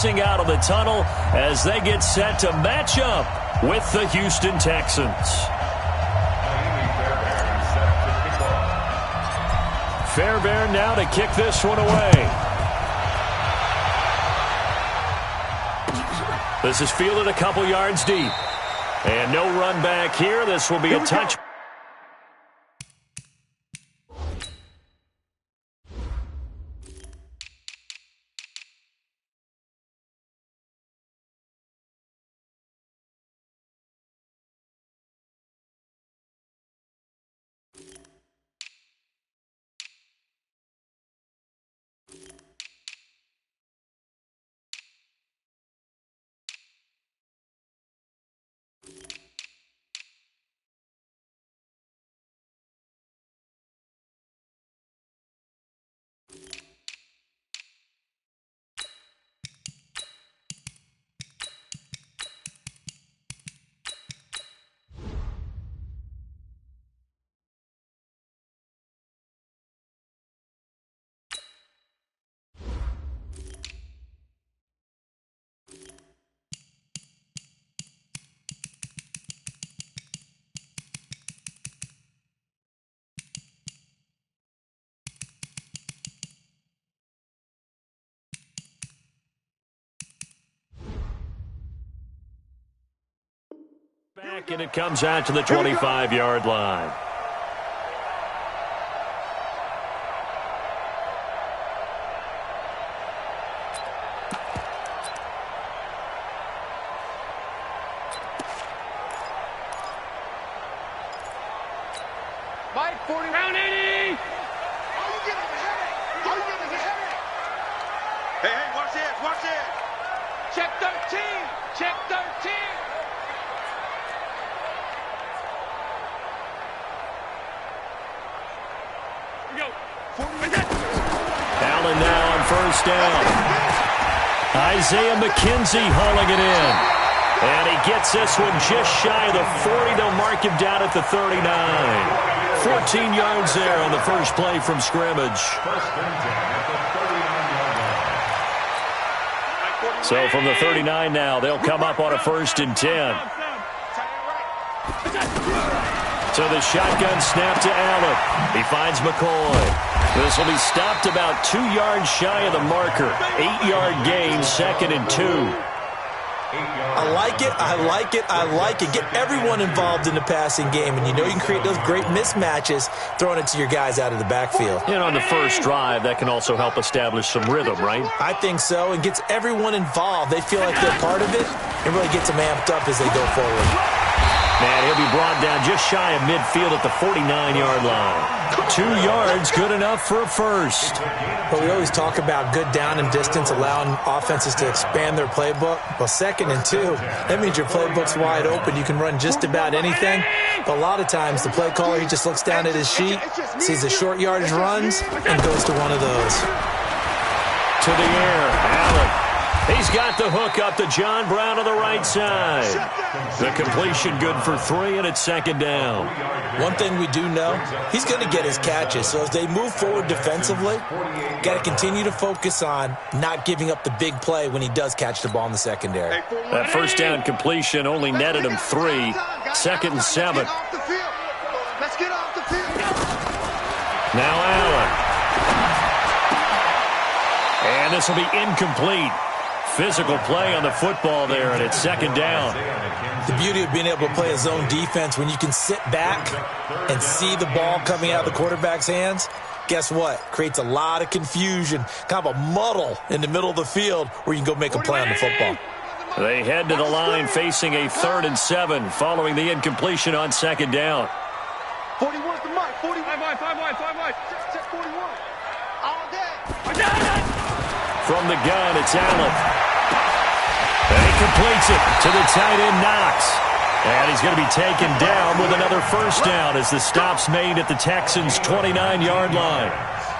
Out of the tunnel as they get set to match up with the Houston Texans. Fairbairn now to kick this one away. This is fielded a couple yards deep. And no run back here. This will be a touch. Back, and it comes out to the 25-yard line. Mike, 40, round 80! Are you getting a headache? Are you getting a headache? Hey, watch this, watch this! Check 13! Check 13! Allen now on first down. Isaiah McKenzie hauling it in. And he gets this one just shy of the 40. They'll mark him down at the 39. 14 yards there on the first play from scrimmage. So from the 39 now, they'll come up on a 1st and 10. So the shotgun snap to Allen. He finds McCoy. This will be stopped about 2 yards shy of the marker. 8-yard gain, 2nd and 2. I like it, I like it, I like it. Get everyone involved in the passing game, and you know you can create those great mismatches throwing it to your guys out of the backfield. And on the first drive, that can also help establish some rhythm, right? I think so, and gets everyone involved. They feel like they're part of it and really gets them amped up as they go forward. Man, he'll be brought down just shy of midfield at the 49-yard line. 2 yards, good enough for a first. But we always talk about good down and distance, allowing offenses to expand their playbook. Well, 2nd and 2, that means your playbook's wide open. You can run just about anything. But a lot of times, the play caller, he just looks down at his sheet, sees the short yardage runs, and goes to one of those. To the air, Allen. He's got the hook up to John Brown on the right side. The completion good for 3, and it's 2nd down. One thing we do know, he's going to get his catches. So as they move forward defensively, got to continue to focus on not giving up the big play when he does catch the ball in the secondary. That first down completion only netted him 3. 2nd and 7. Let's get off the field. Now Allen. And this will be incomplete. Physical play on the football there, and it's 2nd down. The beauty of being able to play a zone defense when you can sit back and see the ball coming out of the quarterback's hands, guess what? Creates a lot of confusion, kind of a muddle in the middle of the field where you can go make a play on the football. They head to the line facing a 3rd and 7 following the incompletion on 2nd down. 41's the mark. 41. 5 wide. Check 41. All day. From the gun, it's Allen. And he completes it to the tight end, Knox. And he's going to be taken down with another first down as the stop's made at the Texans' 29-yard line.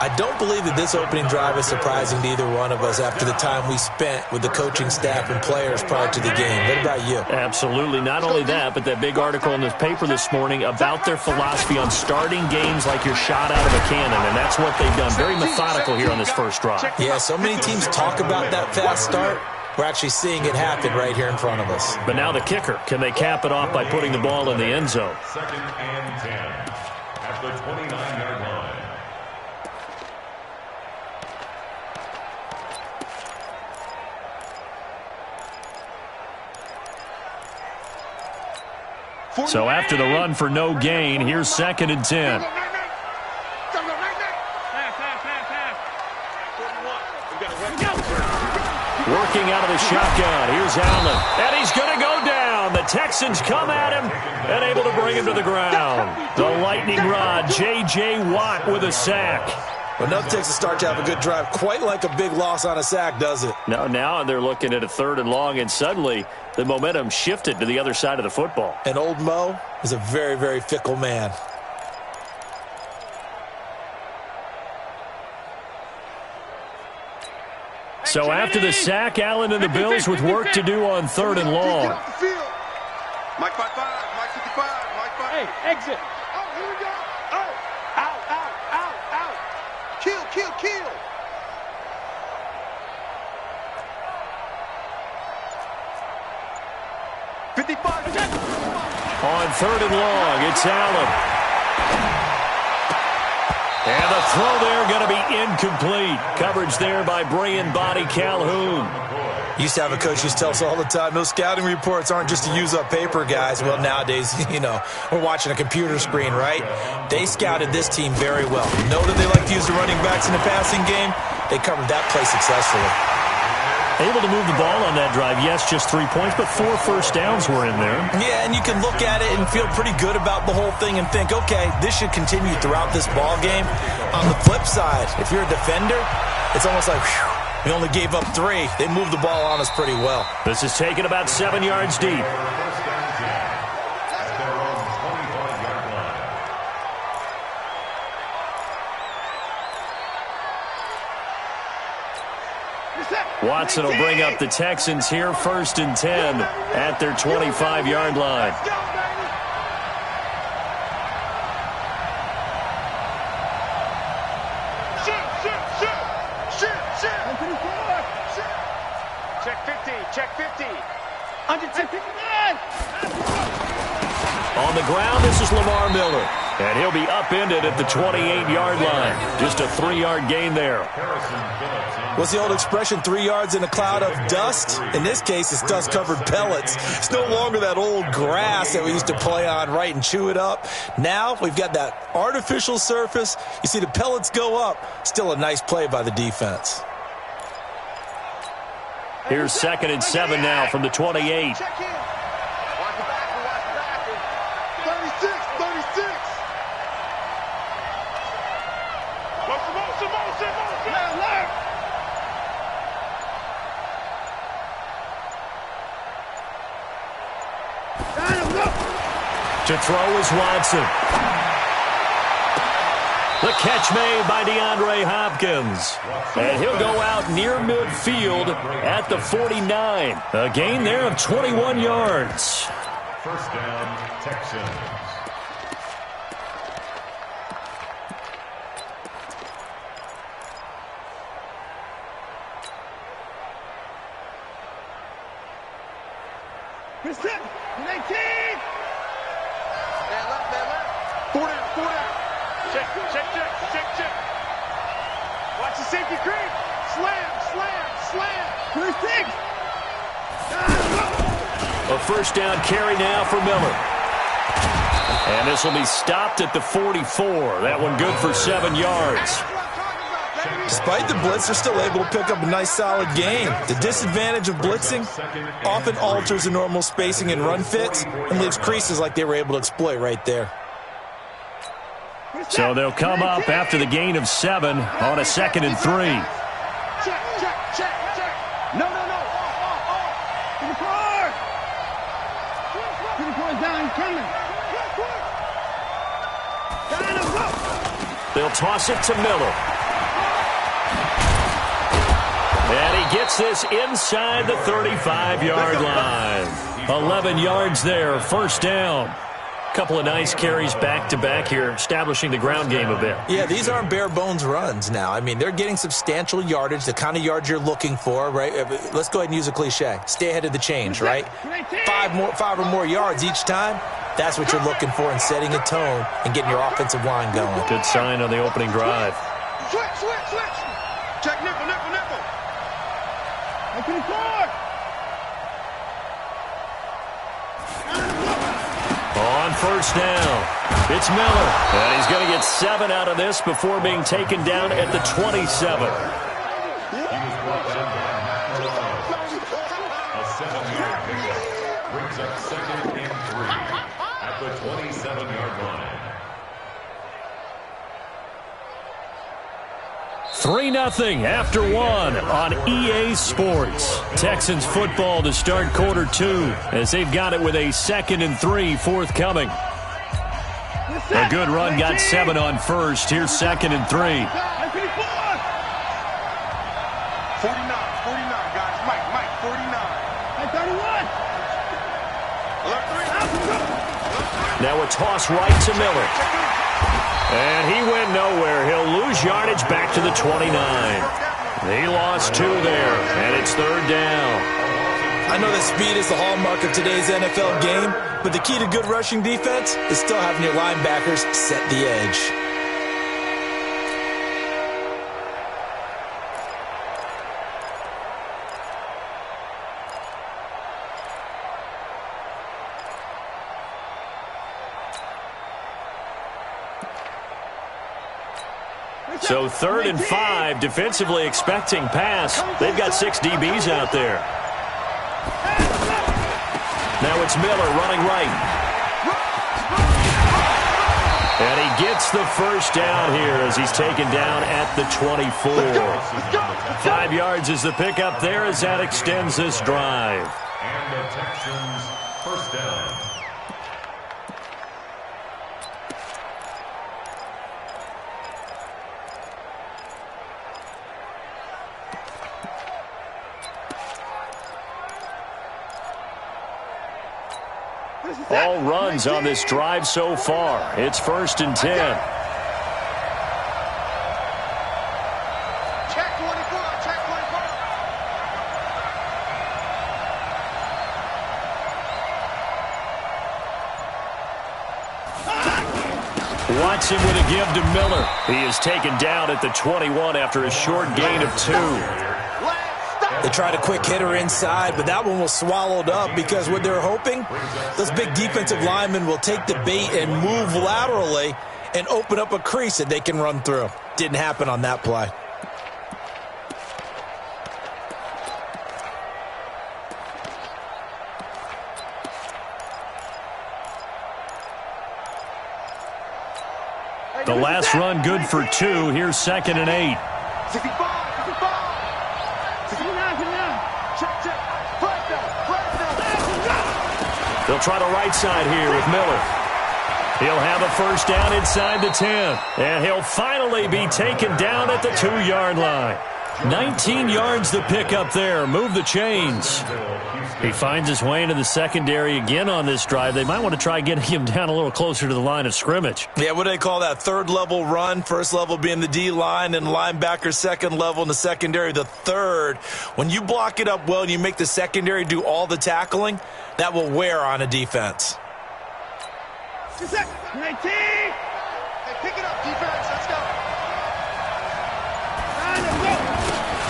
I don't believe that this opening drive is surprising to either one of us after the time we spent with the coaching staff and players prior to the game. What about you? Absolutely. Not only that, but that big article in the paper this morning about their philosophy on starting games like you're shot out of a cannon, and that's what they've done. Very methodical here on this first drive. Yeah, so many teams talk about that fast start. We're actually seeing it happen right here in front of us. But now the kicker. Can they cap it off by putting the ball in the end zone? 2nd and 10 at the 29-yard line. So after the run for no gain, here's 2nd and 10. Working out of the shotgun. Here's Allen. And he's going to go down. The Texans come at him and able to bring him to the ground. The lightning rod, J.J. Watt with a sack. Well, enough takes to start to have a good drive. Quite like a big loss on a sack, does it? Now they're looking at a 3rd and long, and suddenly the momentum shifted to the other side of the football. And old Mo is a very, very fickle man. So after the sack, Allen and the Bills with work to do on 3rd and long. Mike 5-5, Mike 55, Mike 5. Hey, exit. Oh, here we go. Oh, out. Kill. 55. On 3rd and long, it's Allen. And the throw there going to be incomplete. Coverage there by Brian Body Calhoun. Used to have a coach used to tell us all the time, those scouting reports aren't just to use up paper, guys. Well, nowadays, we're watching a computer screen, right? They scouted this team very well. Know that they like to use the running backs in the passing game. They covered that play successfully. Able to move the ball on that drive. Yes, just 3 points, but 4 first downs were in there. Yeah, and you can look at it and feel pretty good about the whole thing and think, okay, this should continue throughout this ball game. On the flip side, if you're a defender, it's almost like, whew, we only gave up 3. They moved the ball on us pretty well. This is taken about 7 yards deep. Watson will bring up the Texans here 1st and 10 at their 25-yard line. Check 50. Under 59. On the ground, this is Lamar Miller. And he'll be upended at the 28-yard line. Just a 3-yard gain there. What's the old expression, 3 yards in a cloud of dust? In this case, it's dust-covered pellets. It's no longer that old grass that we used to play on, right, and chew it up. Now we've got that artificial surface. You see the pellets go up. Still a nice play by the defense. Here's 2nd and 7 now from the 28. Check in. Watch the back. 36. Motion. Left. To throw is Watson. The catch made by DeAndre Hopkins. And he'll go out near midfield at the 49. A gain there of 21 yards. 1st down, Texans. Reset. 19. Man left. 4 down. Check. Watch the safety creep. Slam. 36. A 1st down carry now for Miller. And this will be stopped at the 44. That one good for 7 yards. Despite the blitz, they're still able to pick up a nice, solid gain. The disadvantage of blitzing often alters the normal spacing and run fits and leaves creases like they were able to exploit right there. So they'll come up after the gain of 7 on a 2nd and 3. Check. No. To the car. Down coming. They'll toss it to Miller. And he gets this inside the 35-yard line. 11 yards there, 1st down. Couple of nice carries back-to-back here, establishing the ground game a bit. Yeah, these aren't bare-bones runs now. I mean, they're getting substantial yardage, the kind of yards you're looking for, right? Let's go ahead and use a cliche. Stay ahead of the change, right? 5 or more yards each time. That's what you're looking for in setting a tone and getting your offensive line going. Good sign on the opening drive. Switch. Check nickel. Open forward. On first down, it's Miller. And he's going to get 7 out of this before being taken down at the 27. He was brought down a 7-yard pickup. Brings up 2nd and 3 at the 27-yard line. 3-0 after 1 on EA Sports. Texans football to start quarter 2 as they've got it with a 2nd and 3 forthcoming. A good run got 7 on first. Here's 2nd and 3. 49, guys. Mike, 49. 31. Now a toss right to Miller. And he went nowhere. He'll lose yardage back to the 29. He lost 2 there, and it's 3rd down. I know that speed is the hallmark of today's NFL game, but the key to good rushing defense is still having your linebackers set the edge. So 3rd and 5, defensively expecting pass. They've got 6 DBs out there. Now it's Miller running right. And he gets the first down here as he's taken down at the 24. 5 yards is the pickup there as that extends this drive. And the Texans first down. All runs on this drive so far. It's 1st and 10. Check 24. Watson with a give to Miller. He is taken down at the 21 after a short gain of 2. They tried a quick hitter inside, but that one was swallowed up because what they're hoping, those big defensive linemen will take the bait and move laterally and open up a crease that they can run through. Didn't happen on that play. The last run good for 2. Here's 2nd and 8. 65. They'll try the right side here with Miller. He'll have a first down inside the 10. And he'll finally be taken down at the 2-yard line. 19 yards to pick up there. Move the chains. He finds his way into the secondary again on this drive. They might want to try getting him down a little closer to the line of scrimmage. Yeah, what do they call that? 3rd level run. 1st level being the D-line and linebacker. 2nd level in the secondary, the 3rd. When you block it up well and you make the secondary do all the tackling, that will wear on a defense. 19. Hey, pick it up, defense. Let's go.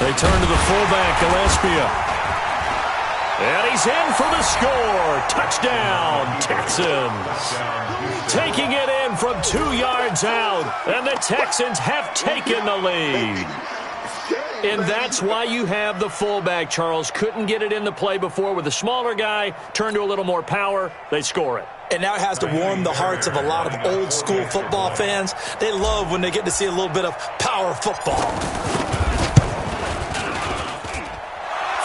They turn to the fullback, Gillespie. And he's in for the score. Touchdown, Texans. Taking it in from 2 yards out. And the Texans have taken the lead. And that's why you have the fullback, Charles. Couldn't get it in the play before with a smaller guy. Turned to a little more power. They score it. And now it has to warm the hearts of a lot of old-school football fans. They love when they get to see a little bit of power football.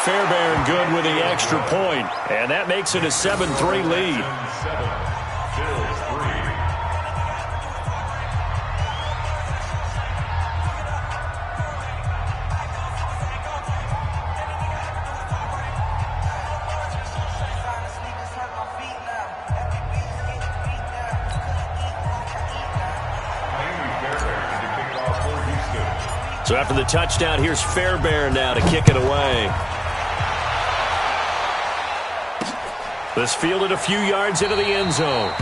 Fairbairn good with the extra point, and that makes it a 7-3 lead. 7, Bills 3. So after the touchdown, here's Fairbairn now to kick it away. This fielded a few yards into the end zone.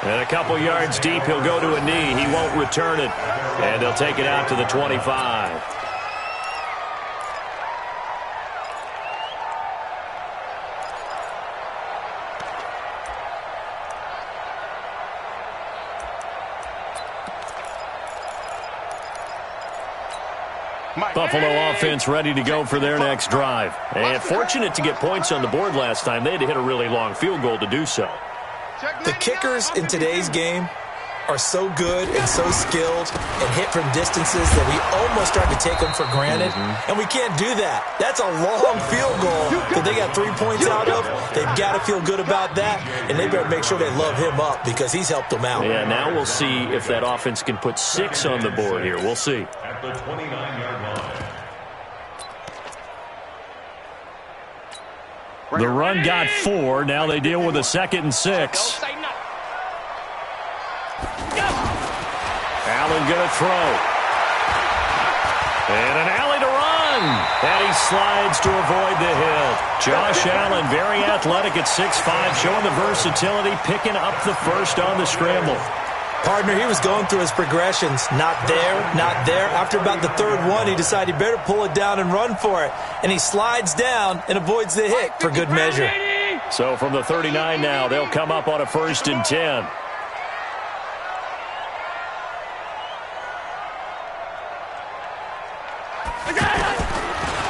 And a couple yards deep, he'll go to a knee. He won't return it. And they'll take it out to the 25. Buffalo offense ready to go for their next drive. And fortunate to get points on the board last time. They had to hit a really long field goal to do so. The kickers in today's game are so good and so skilled and hit from distances that we almost start to take them for granted. And we can't do that. That's a long field goal that they got 3 points out of. They've got to feel good about that, and they better make sure they love him up because he's helped them out. Yeah, now we'll see if that offense can put 6 on the board here. We'll see. At the 29-yard line. The run got 4. Now they deal with a 2nd and 6. Allen going to throw. And an alley to run. And he slides to avoid the hit. Josh Allen, very athletic at 6'5", showing the versatility, picking up the first on the scramble. Partner, he was going through his progressions. Not there, not there. After about the third one, he decided he better pull it down and run for it. And he slides down and avoids the hit for good measure. So from the 39 now, they'll come up on a 1st and 10.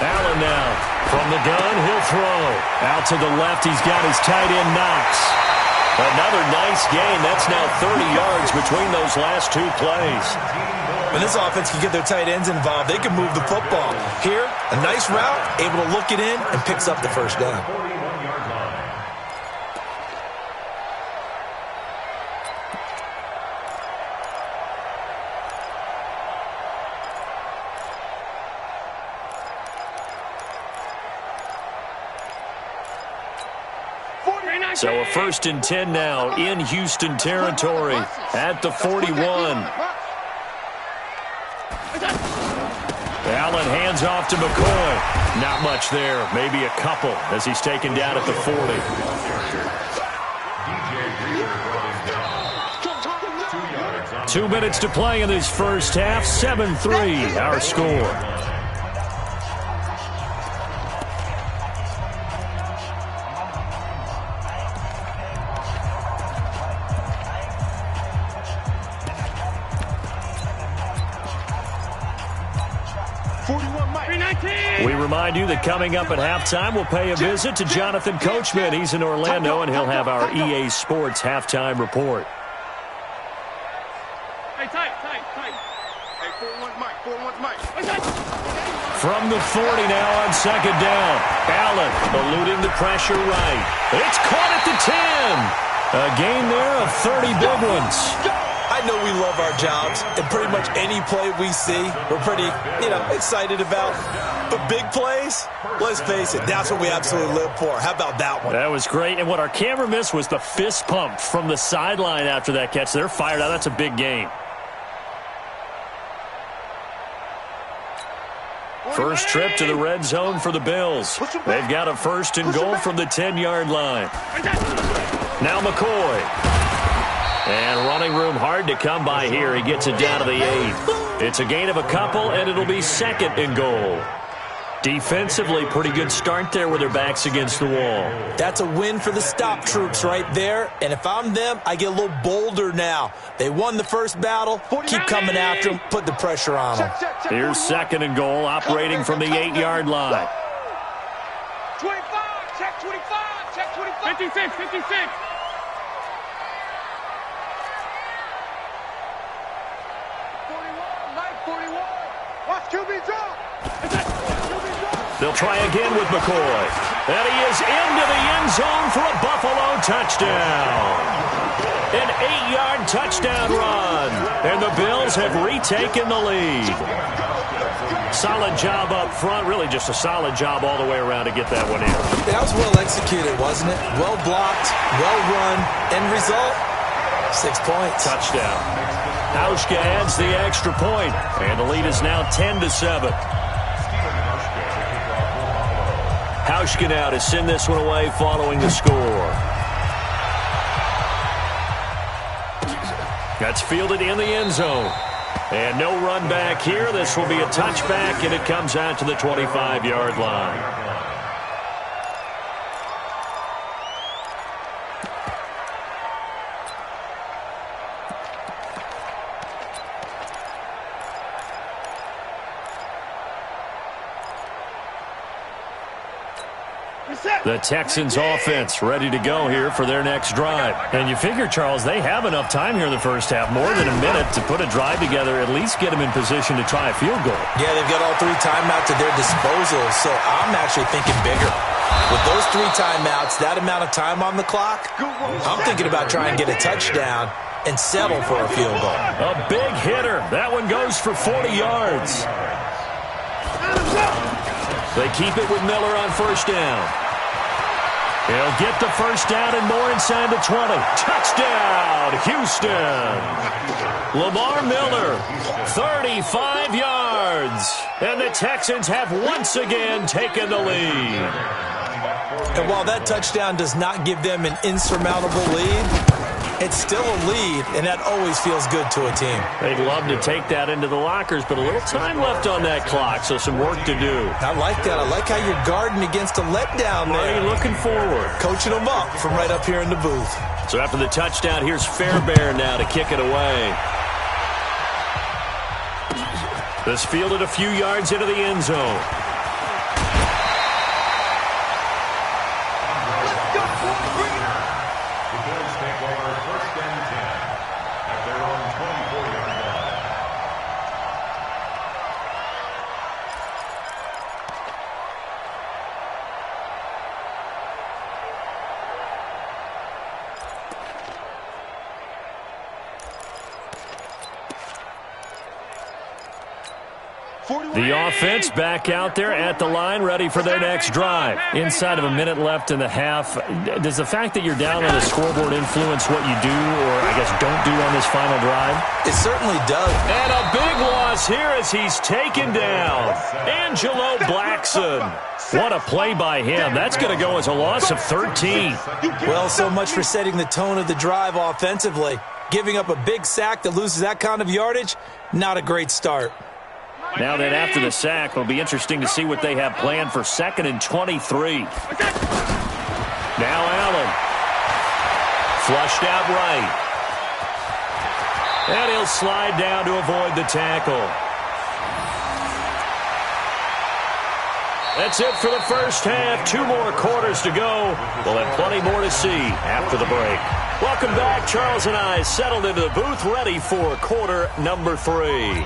Allen now from the gun, he'll throw. Out to the left, he's got his tight end Knox. Another nice gain. That's now 30 yards between those last 2 plays. When this offense can get their tight ends involved, they can move the football. Here, a nice route, able to look it in, and picks up the first down. 41-yard line. So a 1st and 10 now in Houston territory at the 41. Allen hands off to McCoy. Not much there, maybe a couple as he's taken down at the 40. 2 minutes to play in this first half. 7-3 our score. We remind you that coming up at halftime, we'll pay a visit to Jonathan Coachman. He's in Orlando, and he'll have our EA Sports halftime report. Hey, tight. Hey, 4-1 Mike. From the 40 now on 2nd down. Allen eluding the pressure right. It's caught at the 10. A gain there of 30 big ones. I know we love our jobs, and pretty much any play we see, we're pretty, excited about. But big plays, let's face it, that's what we absolutely live for. How about that one? That was great, and what our camera missed was the fist pump from the sideline after that catch. They're fired out. That's a big game. First trip to the red zone for the Bills. They've got a 1st and goal from the 10-yard line. Now McCoy. And running room hard to come by here. He gets it down to the 8. It's a gain of a couple, and it'll be 2nd and goal. Defensively, pretty good start there with their backs against the wall. That's a win for the stop troops right there. And if I'm them, I get a little bolder now. They won the first battle. Keep coming after them. Put the pressure on them. Here's 2nd and goal, operating from the 8-yard line. 25, check 25, check 25. 56. 41. Watch QB drop. They'll try again with McCoy. And he is into the end zone for a Buffalo touchdown. An 8-yard touchdown run. And the Bills have retaken the lead. Solid job up front. Really just a solid job all the way around to get that one in. That was well executed, wasn't it? Well blocked, well run. End result, 6 points. Touchdown. Hauschka adds the extra point, and the lead is now 10-7. Hauschka now to send this one away following the score. That's fielded in the end zone. And no run back here. This will be a touchback, and it comes out to the 25-yard line. The Texans offense ready to go here for their next drive. And you figure, Charles, they have enough time here in the first half, more than a minute, to put a drive together, at least get them in position to try a field goal. Yeah, they've got all 3 timeouts at their disposal, so I'm actually thinking bigger. With those 3 timeouts, that amount of time on the clock, I'm thinking about trying to get a touchdown and settle for a field goal. A big hitter. That one goes for 40 yards. They keep it with Miller on first down. He'll get the first down and more inside the 20. Touchdown, Houston. Lamar Miller, 35 yards. And the Texans have once again taken the lead. And while that touchdown does not give them an insurmountable lead, it's still a lead, and that always feels good to a team. They'd love to take that into the lockers, but a little time left on that clock, so some work to do. I like that. I like how you're guarding against a letdown there. Already looking forward. Coaching them up from right up here in the booth. So after the touchdown, here's Fairbairn now to kick it away. This fielded a few yards into the end zone. The offense back out there at the line, ready for their next drive. Inside of a minute left in the half, does the fact that you're down on the scoreboard influence what you do, or I guess don't do on this final drive? It certainly does. And a big loss here as he's taken down. Angelo Blackson. What a play by him. That's going to go as a loss of 13. Well, so much for setting the tone of the drive offensively. Giving up a big sack that loses that kind of yardage, not a great start. Now that after the sack, it'll be interesting to see what they have planned for 2nd and 23. Now Allen. Flushed out right. And he'll slide down to avoid the tackle. That's it for the first half. 2 more quarters to go. We'll have plenty more to see after the break. Welcome back. Charles and I settled into the booth, ready for quarter number 3.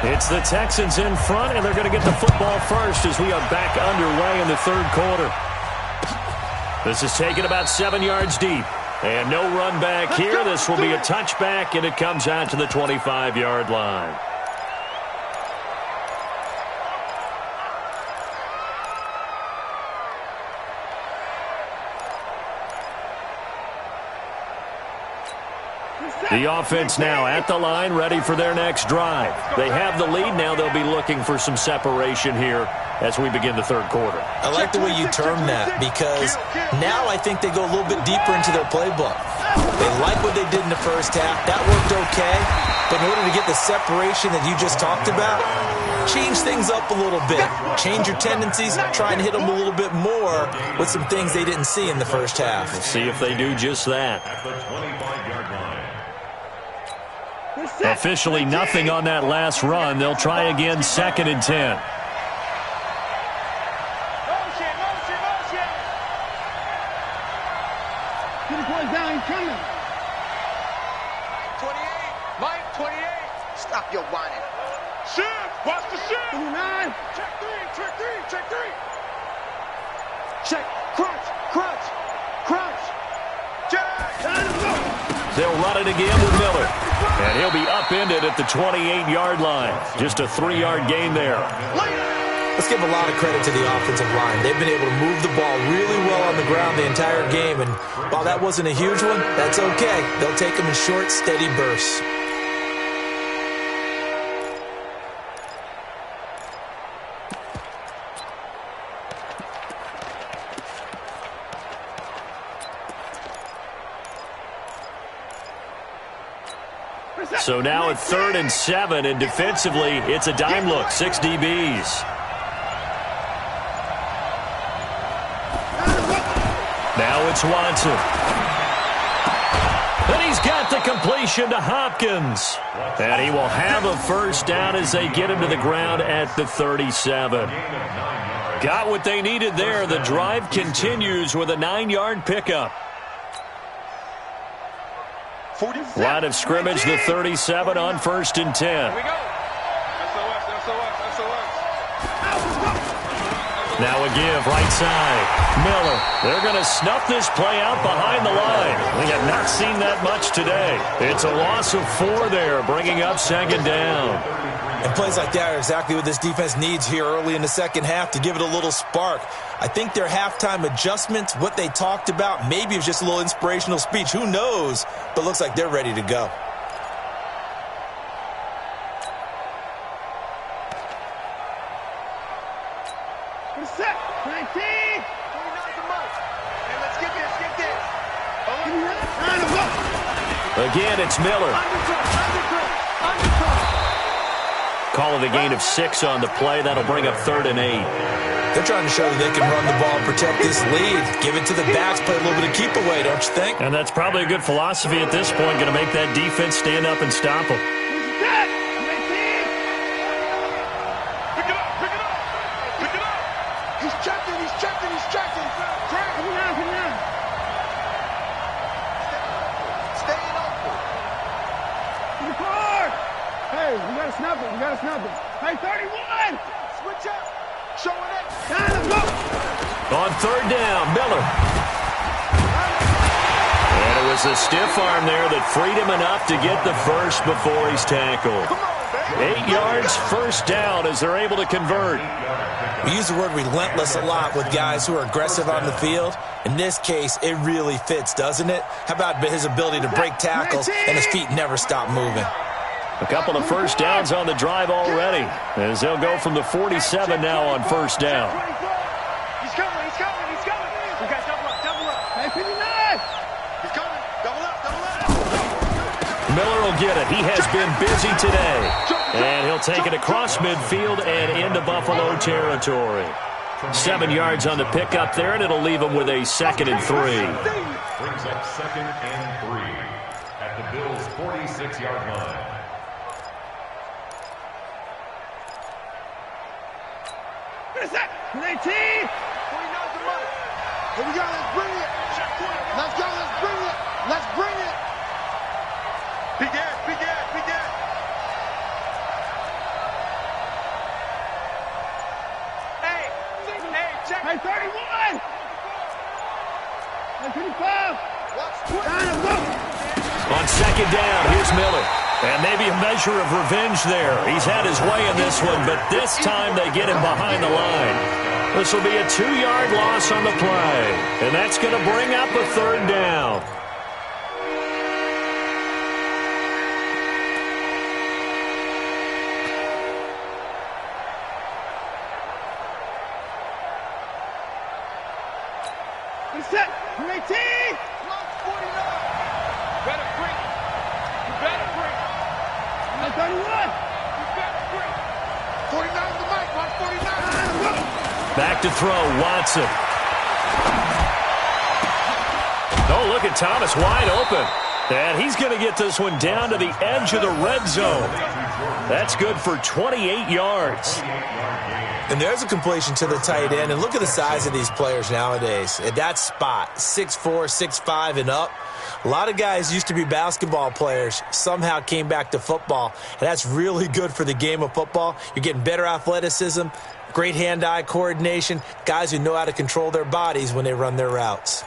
It's the Texans in front, and they're going to get the football first as we are back underway in the 3rd quarter. This is taken about 7 yards deep. And no run back here. This will be a touchback, and it comes out to the 25-yard line. The offense now at the line, ready for their next drive. They have the lead. Now they'll be looking for some separation here as we begin the 3rd quarter. I like the way you term that, because now I think they go a little bit deeper into their playbook. They like what they did in the first half. That worked okay. But in order to get the separation that you just talked about, change things up a little bit. Change your tendencies. Try and hit them a little bit more with some things they didn't see in the first half. We'll see if they do just that. Officially nothing on that last run. They'll try again 2nd and 10. Stop your whining. Shift! Watch the shift! 9. Check 3, check 3, check 3. Check. Crunch, crunch, crunch. Check. They'll run it again with Miller. And he'll be upended at the 28-yard line. Just a 3-yard gain there. Let's give a lot of credit to the offensive line. They've been able to move the ball really well on the ground the entire game, and while that wasn't a huge one, that's okay. They'll take them in short, steady bursts. So now at 3rd and 7, and defensively, it's a dime look, 6 DBs. Now it's Watson. And he's got the completion to Hopkins. And he will have a first down as they get him to the ground at the 37. Got what they needed there. The drive continues with a 9-yard pickup. Line of scrimmage, the 37 on 1st and 10. Here we go. Now a give, right side. Miller. They're going to snuff this play out behind the line. We have not seen that much today. It's a loss of 4 there, bringing up 2nd down. And plays like that are exactly what this defense needs here early in the second half to give it a little spark. I think their halftime adjustments, what they talked about, maybe it was just a little inspirational speech. Who knows? But looks like they're ready to go. Set. 19. 29 the most. Hey, let's get this. Again, it's Miller. Call it a gain of 6 on the play. That'll bring up 3rd and 8. They're trying to show that they can run the ball and protect this lead. Give it to the backs, play a little bit of keep away, don't you think? And that's probably a good philosophy at this point. Going to make that defense stand up and stop them. He's checking. Staying open. Hey, we gotta snap it. Hey, 31! Switch up. Showing it. Down, let's go! On 3rd down, Miller. And it was a stiff arm there that freed him enough to get the first before he's tackled. 8 yards, first down as they're able to convert. We use the word relentless a lot with guys who are aggressive on the field. In this case, it really fits, doesn't it? How about his ability to break tackles and his feet never stop moving? A couple of first downs on the drive already, as they'll go from the 47 now on 1st down. He's coming. We got double up. Hey, 59! He's coming. Double up. Miller will get it. He has been busy today. And he'll take it across midfield and into Buffalo territory. 7 yards on the pickup there, and it'll leave him with a 2nd and 3. Brings up 2nd and 3 at the Bills' 46-yard line. Set. 19! 29 the most. Here we go. Let's bring it. Let's bring it. Big ass. Check. Hey, 31! Hey, 55! Down, let's go! On 2nd down, here's Miller. And maybe a measure of revenge there. He's had his way in this one, but this time they get him behind the line. This will be a 2-yard loss on the play. And that's going to bring up a 3rd down. Set. 19! 49. Better bring it. You better bring it. Hey, 31! You better bring it. 49 the mic. Watch 49. Back to throw, Watson. Oh, look at Thomas wide open. And he's going to get this one down to the edge of the red zone. That's good for 28 yards. And there's a completion to the tight end. And look at the size of these players nowadays. At that spot, 6'4", 6'5", and up. A lot of guys used to be basketball players, somehow came back to football. And that's really good for the game of football. You're getting better athleticism, great hand-eye coordination, guys who know how to control their bodies when they run their routes.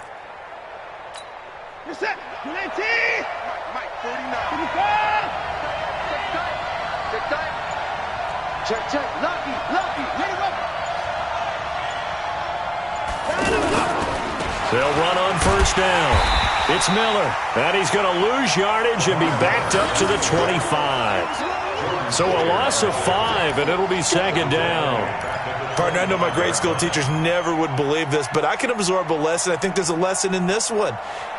You're set. 19! Mike, 49. 55! Check tight. Check. Lucky. Hit him up. They'll run on first down. It's Miller, and he's going to lose yardage and be backed up to the 25. So a loss of 5, and it'll be second down. Partner, I know my grade school teachers never would believe this, but I can absorb a lesson. I think there's a lesson in this one.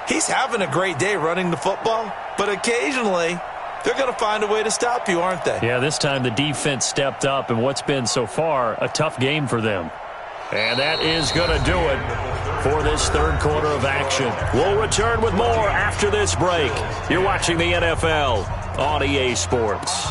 He's having a great day running the football, but occasionally they're going to find a way to stop you, aren't they? Yeah, this time the defense stepped up in what's been so far a tough game for them. And that is going to do it for this third quarter of action. We'll return with more after this break. You're watching the NFL on EA Sports.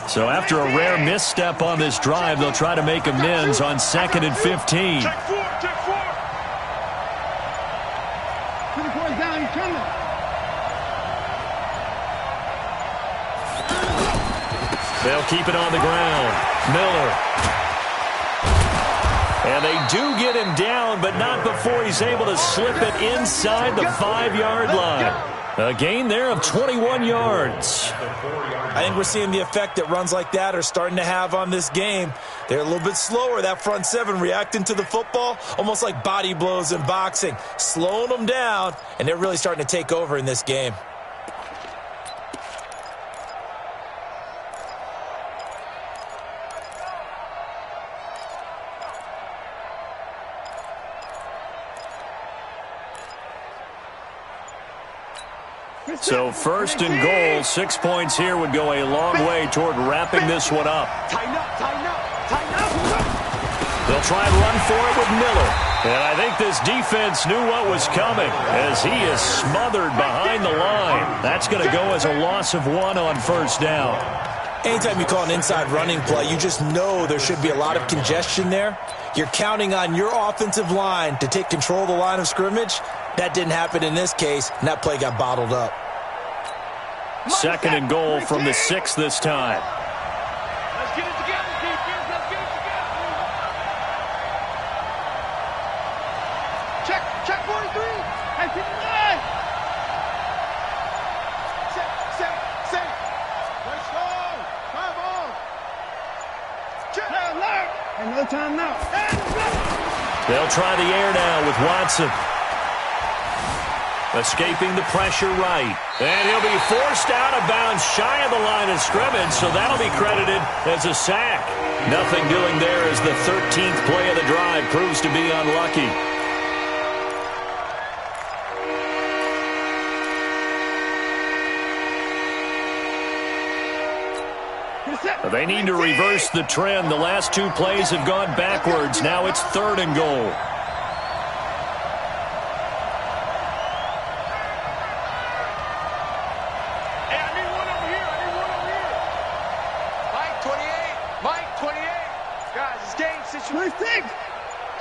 So after a rare misstep on this drive, they'll try to make amends on 2nd and 15. Check four. Down, he's coming. They'll keep it on the ground. Miller. And they do get him down, but not before he's able to slip it inside the 5-yard line. A gain there of 21 yards. I think we're seeing the effect that runs like that are starting to have on this game. They're a little bit slower, that front seven, reacting to the football, almost like body blows in boxing, slowing them down, and they're really starting to take over in this game. So first and goal, 6 points here would go a long way toward wrapping this one up. Tighten up. They'll try and run for it with Miller. And I think this defense knew what was coming as he is smothered behind the line. That's going to go as a loss of 1 on first down. Anytime you call an inside running play, you just know there should be a lot of congestion there. You're counting on your offensive line to take control of the line of scrimmage. That didn't happen in this case, and that play got bottled up. 2nd and goal from the 6 this time. Let's get it together, defense. Let's get it together. Check 43. Hey, 59. Set. Let's go. 5 on. Check. And no time now. They'll try the air now with Watson. Escaping the pressure right. And he'll be forced out of bounds shy of the line of scrimmage, so that'll be credited as a sack. Nothing doing there as the 13th play of the drive proves to be unlucky. They need to reverse the trend. The last 2 plays have gone backwards. Now it's 3rd and goal.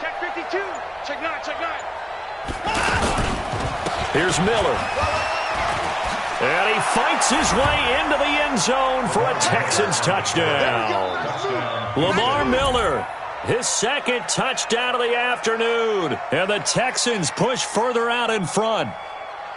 Check 52. Check 9. Here's Miller. And he fights his way into the end zone for a Texans touchdown. Lamar Miller, his 2nd touchdown of the afternoon. And the Texans push further out in front.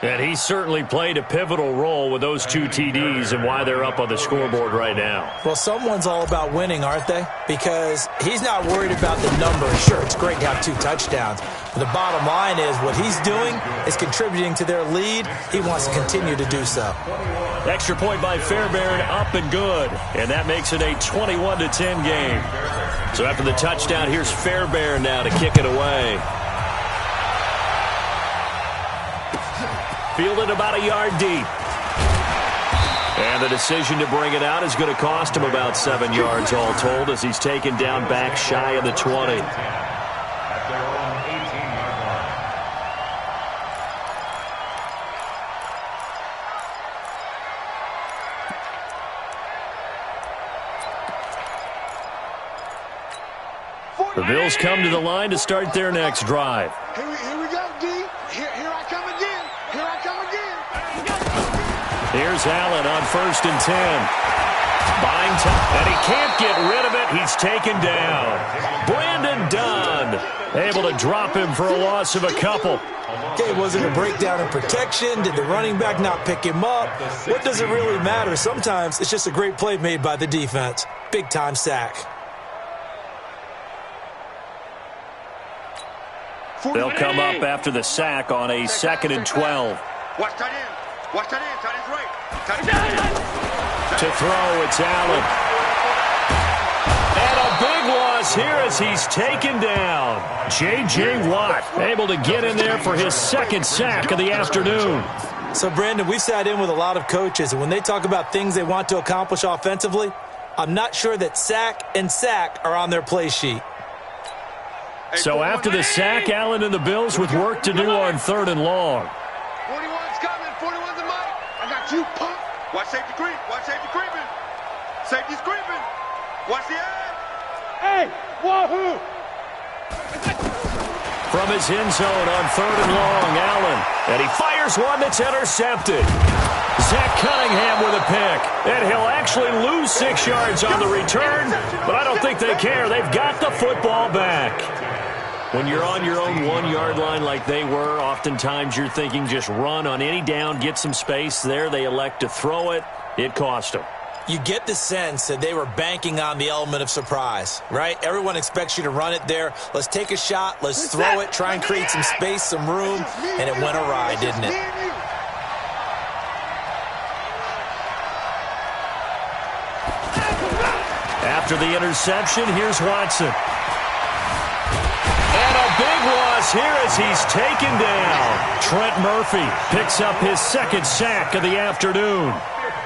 And he certainly played a pivotal role with those 2 TDs and why they're up on the scoreboard right now. Well, someone's all about winning, aren't they? Because he's not worried about the number. Sure, it's great to have 2 touchdowns. But the bottom line is what he's doing is contributing to their lead. He wants to continue to do so. Extra point by Fairbairn, up and good. And that makes it a 21-10 game. So after the touchdown, here's Fairbairn now to kick it away. Fielded about a yard deep. And the decision to bring it out is going to cost him about 7 yards all told as he's taken down back shy of the 20. At their own 18-yard line. The Bills come to the line to start their next drive. Here we go, D. Here I come again. Here's Allen on 1st and 10. Buying time, and he can't get rid of it. He's taken down. Brandon Dunn able to drop him for a loss of a couple. Okay, was it a breakdown in protection? Did the running back not pick him up? What does it really matter? Sometimes it's just a great play made by the defense. Big-time sack. They'll come up after the sack on a 2nd and 12. Watch tight end. Watch tight end. Tight end's right. Tight end. To throw, it's Allen. And a big loss here as he's taken down. J.J. Watt able to get in there for his 2nd sack of the afternoon. So, Brandon, we've sat in with a lot of coaches, and when they talk about things they want to accomplish offensively, I'm not sure that sack and sack are on their play sheet. So after the sack, Allen and the Bills with work to do on 3rd and long. 41's coming. 41's the mic. I got you, punk. Watch safety creep. Watch safety creeping. Safety's creeping. Watch the edge. Hey, wahoo! From his end zone on 3rd and long, Allen. And he fires one that's intercepted. Zach Cunningham with a pick. And he'll actually lose 6 yards on the return, but I don't think they care. They've got the football back. When you're on your own 1-yard line like they were, oftentimes you're thinking just run on any down, get some space. There they elect to throw it. It cost them. You get the sense that they were banking on the element of surprise, right? Everyone expects you to run it there. Let's take a shot. Let's throw it, try and create some space, some room, and it went awry, didn't it? After the interception, here's Watson. And a big loss here as he's taken down. Trent Murphy picks up his 2nd sack of the afternoon.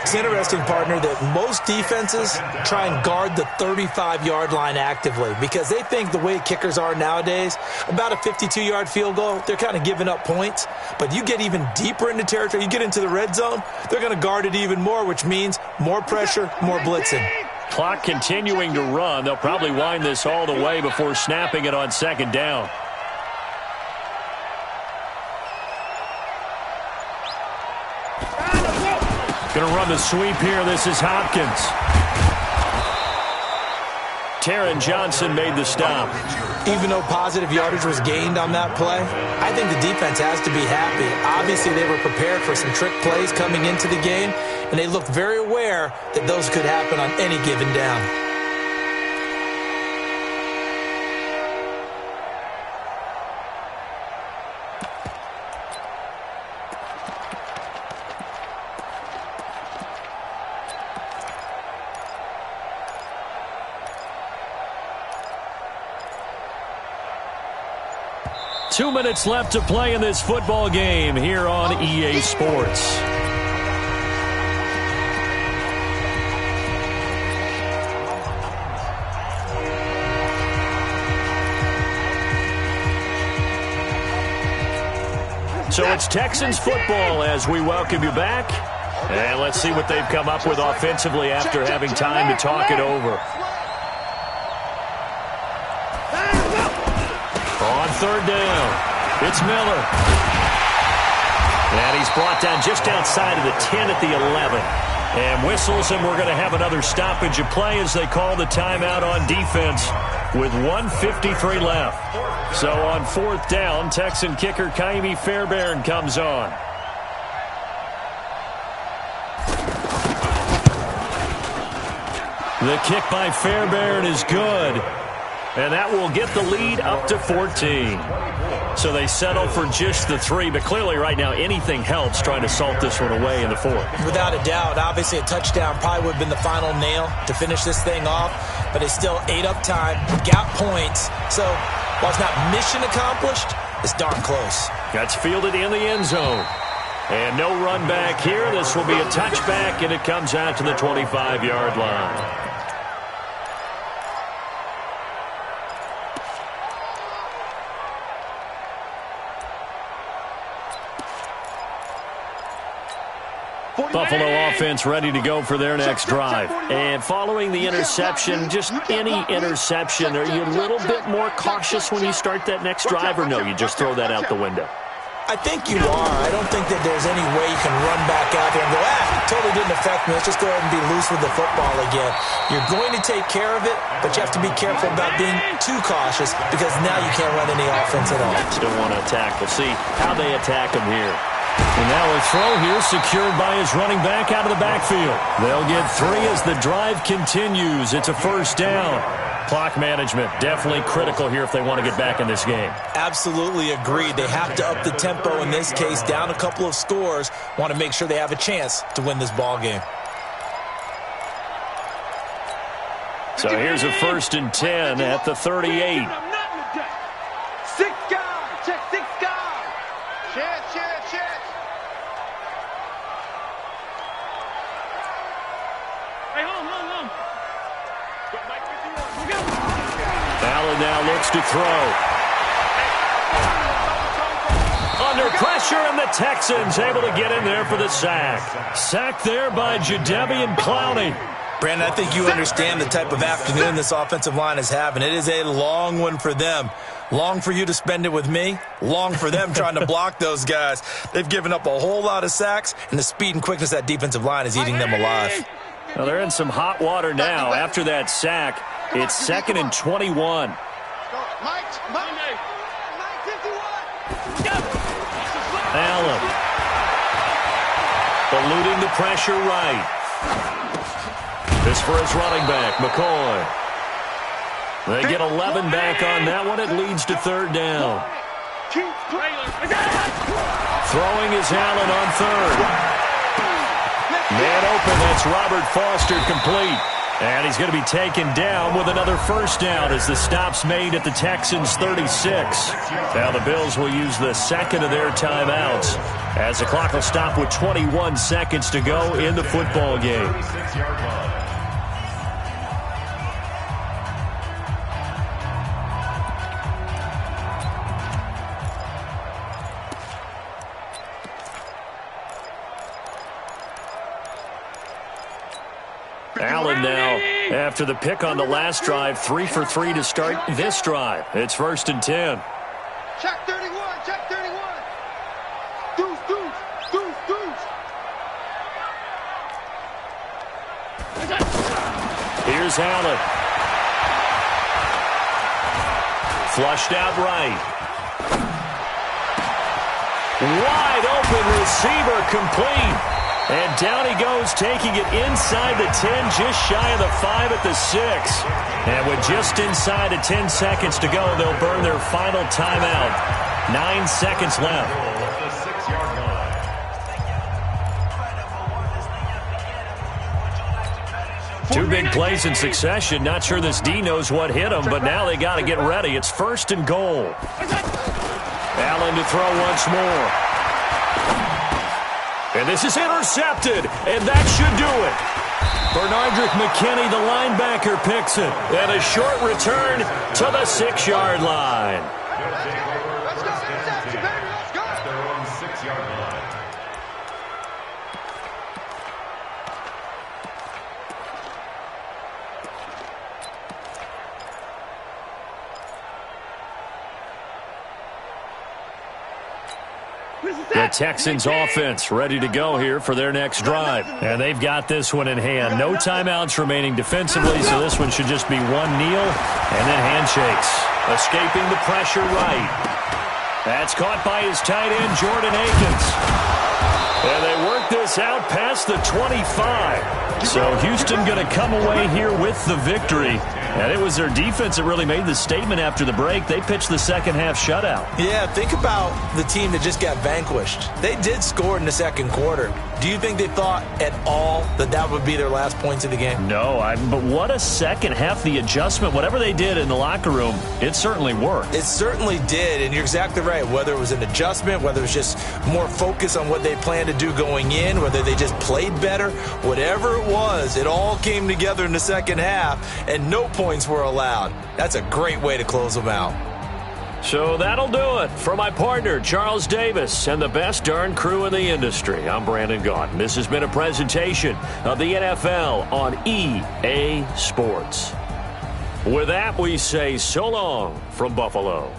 It's interesting, partner, that most defenses try and guard the 35-yard line actively because they think the way kickers are nowadays, about a 52-yard field goal, they're kind of giving up points. But you get even deeper into territory, you get into the red zone, they're going to guard it even more, which means more pressure, more blitzing. Clock continuing to run. They'll probably wind this all the way before snapping it on 2nd down. Going to run the sweep here. This is Hopkins. Taron Johnson made the stop. Even though positive yardage was gained on that play, I think the defense has to be happy. Obviously, they were prepared for some trick plays coming into the game, and they looked very aware that those could happen on any given down. Two minutes left to play in this football game here on EA Sports. So it's Texans football as we welcome you back. And let's see what they've come up with offensively after having time to talk it over. On 3rd down, it's Miller. And he's brought down just outside of the 10 at the 11. And whistles, and we're going to have another stoppage of play as they call the timeout on defense with 1:53 left. So on 4th down, Texan kicker Kaimi Fairbairn comes on. The kick by Fairbairn is good. And that will get the lead up to 14. So they settle for just the 3, but clearly right now anything helps trying to salt this one away in the 4th. Without a doubt, obviously a touchdown probably would have been the final nail to finish this thing off, but it's still ate up time, got points. So while it's not mission accomplished, it's darn close. That's fielded in the end zone. And no run back here. This will be a touchback, and it comes out to the 25-yard line. Buffalo offense ready to go for their next drive. And following the interception, just any interception, are you a little bit more cautious when you start that next drive, or no, you just throw that out the window? I think you are. I don't think that there's any way you can run back out there and go, totally didn't affect me. Let's just go ahead and be loose with the football again. You're going to take care of it, but you have to be careful about being too cautious because now you can't run any offense at all. Still want to attack. We'll see how they attack him here. And now a throw here secured by his running back out of the backfield. They'll get 3 as the drive continues. It's a first down. Clock management definitely critical here if they want to get back in this game. Absolutely agreed. They have to up the tempo in this case, down a couple of scores. Want to make sure they have a chance to win this ball game. So here's a 1st and 10 at the 38. 6 guys. Check 6 guys. Chance. Hey, home. Allen now looks to throw. Under pressure, and the Texans able to get in there for the sack. Sacked there by Jadeveon Clowney. Brandon, I think you understand the type of afternoon this offensive line is having. It is a long one for them. Long for you to spend it with me. Long for them trying to block those guys. They've given up a whole lot of sacks, and the speed and quickness of that defensive line is eating them alive. Well, they're in some hot water now after that sack. It's 2nd and 21. Allen. Eluding the pressure right. This for his running back, McCoy. They get 11 back on that one. It leads to 3rd down. Throwing is Allen on 3rd. Man open, that's Robert Foster complete. And he's going to be taken down with another first down as the stop's made at the Texans' 36. Now the Bills will use the second of their timeouts as the clock will stop with 21 seconds to go in the football game. Allen now, after the pick on the last drive, 3 for 3 to start this drive. It's 1st and 10. Check 31. Deuce. Here's Allen. Flushed out right. Wide open receiver complete. And down he goes, taking it inside the 10, just shy of the 5 at the 6. And with just inside of 10 seconds to go, they'll burn their final timeout. 9 seconds left. 6-yard line. 2 big plays in succession. Not sure this D knows what hit him, but now they got to get ready. It's 1st and goal. Allen to throw once more. And this is intercepted, and that should do it. Bernardrick McKinney, the linebacker, picks it. And a short return to the 6-yard line. Let's go. At their own 6-yard line. The Texans offense ready to go here for their next drive. And they've got this one in hand. No timeouts remaining defensively, so this one should just be one kneel and then handshakes. Escaping the pressure right. That's caught by his tight end, Jordan Akins. And they work this out past the 25. So Houston going to come away here with the victory. And it was their defense that really made the statement after the break. They pitched the second half shutout. Yeah, think about the team that just got vanquished. They did score in the second quarter. Do you think they thought at all that that would be their last points of the game? No, but what a second half. The adjustment, whatever they did in the locker room, it certainly worked. It certainly did, and you're exactly right. Whether it was an adjustment, whether it was just more focus on what they planned to do going in, whether they just played better, whatever it was, it all came together in the second half, and no points were allowed. That's a great way to close them out. So that'll do it. For my partner, Charles Davis, and the best darn crew in the industry, I'm Brandon Gaudin. This has been a presentation of the NFL on EA Sports. With that, we say so long from Buffalo.